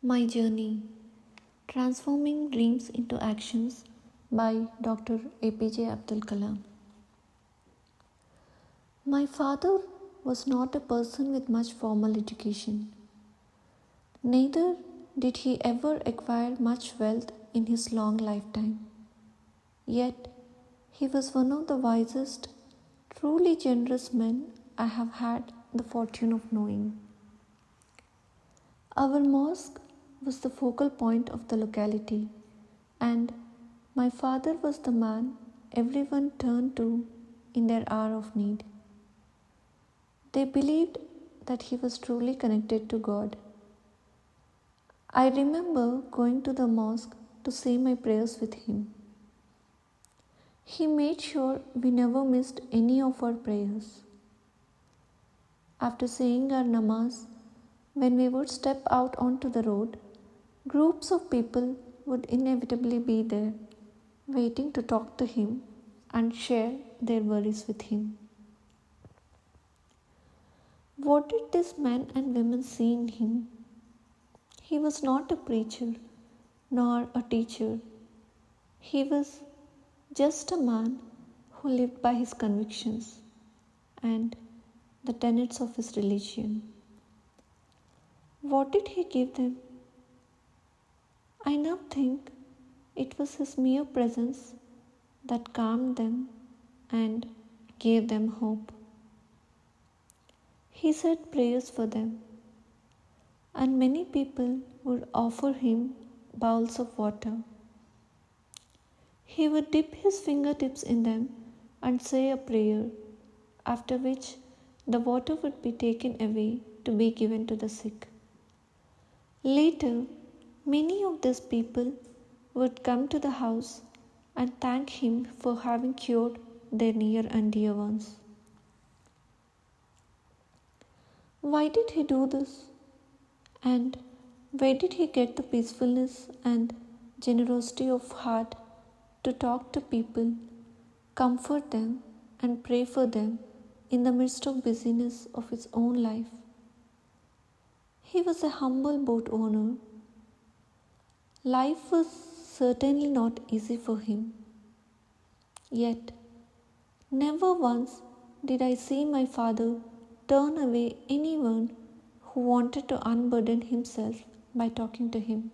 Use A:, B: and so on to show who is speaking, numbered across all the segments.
A: My Journey Transforming Dreams into Actions by Dr. APJ Abdul Kalam. My father was not a person with much formal education. Neither did he ever acquire much wealth in his long lifetime. Yet, he was one of the wisest, truly generous men I have had the fortune of knowing. Our mosque was the focal point of the locality, and my father was the man everyone turned to in their hour of need. They believed that he was truly connected to God. I remember going to the mosque to say my prayers with him. He made sure we never missed any of our prayers. After saying our namaz, when we would step out onto the road, groups of people would inevitably be there, waiting to talk to him and share their worries with him. What did these men and women see in him? He was not a preacher nor a teacher. He was just a man who lived by his convictions and the tenets of his religion. What did he give them? I now think it was his mere presence that calmed them and gave them hope. He said prayers for them, and many people would offer him bowls of water. He would dip his fingertips in them and say a prayer, after which the water would be taken away to be given to the sick. Later, many of these people would come to the house and thank him for having cured their near and dear ones. Why did he do this? And where did he get the peacefulness and generosity of heart to talk to people, comfort them, and pray for them in the midst of busyness of his own life? He was a humble boat owner. Life was certainly not easy for him. Yet, never once did I see my father turn away anyone who wanted to unburden himself by talking to him.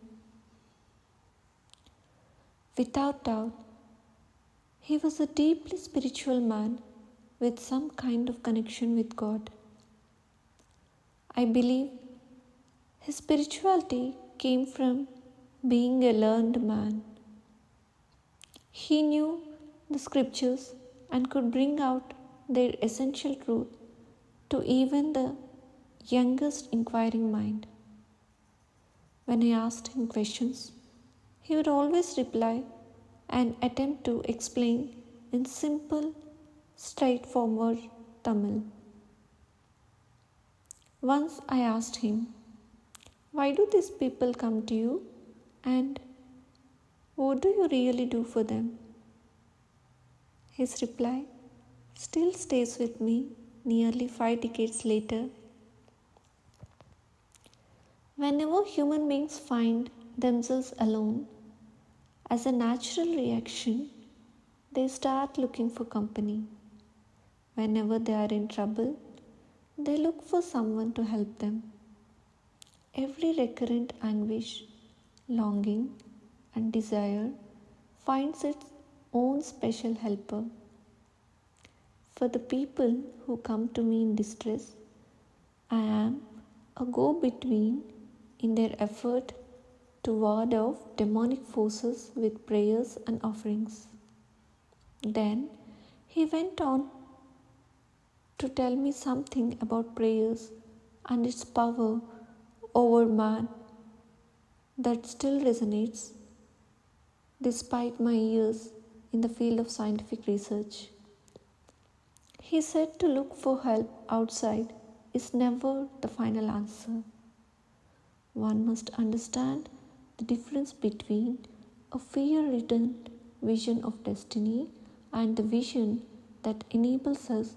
A: Without doubt, he was a deeply spiritual man with some kind of connection with God. I believe his spirituality came from being a learned man. He knew the scriptures and could bring out their essential truth to even the youngest inquiring mind. When I asked him questions, he would always reply and attempt to explain in simple, straightforward Tamil. Once I asked him, "Why do these people come to you? And what do you really do for them?" His reply still stays with me nearly 5 decades later. Whenever human beings find themselves alone, as a natural reaction, they start looking for company. Whenever they are in trouble, they look for someone to help them. Every recurrent anguish, longing, and desire finds its own special helper. For the people who come to me in distress, I am a go-between in their effort to ward off demonic forces with prayers and offerings. Then he went on to tell me something about prayers and its power over man that still resonates despite my years in the field of scientific research. He said to look for help outside is never the final answer. One must understand the difference between a fear-ridden vision of destiny and the vision that enables us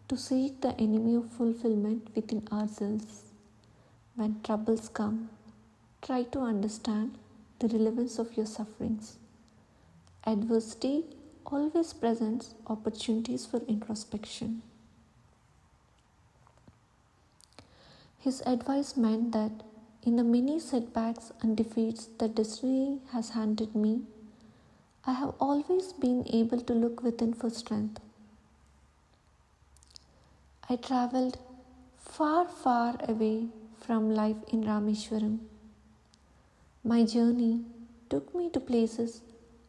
A: to seek the enemy of fulfillment within ourselves. When troubles come, try to understand the relevance of your sufferings. Adversity always presents opportunities for introspection. His advice meant that in the many setbacks and defeats that destiny has handed me, I have always been able to look within for strength. I travelled far, far away from life in Rameshwaram. My journey took me to places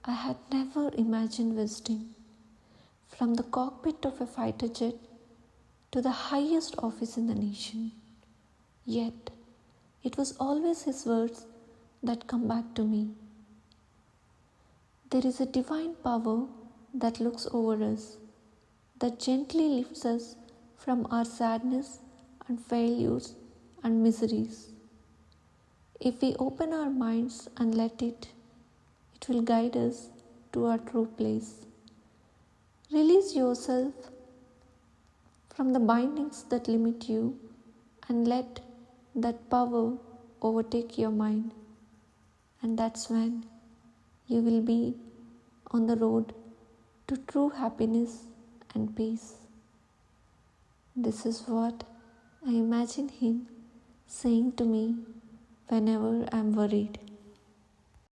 A: I had never imagined visiting, from the cockpit of a fighter jet to the highest office in the nation. Yet, it was always his words that come back to me. There is a divine power that looks over us, that gently lifts us from our sadness and failures and miseries. If we open our minds and let it, it will guide us to our true place. Release yourself from the bindings that limit you and let that power overtake your mind. And that's when you will be on the road to true happiness and peace. This is what I imagine him saying to me whenever I'm worried.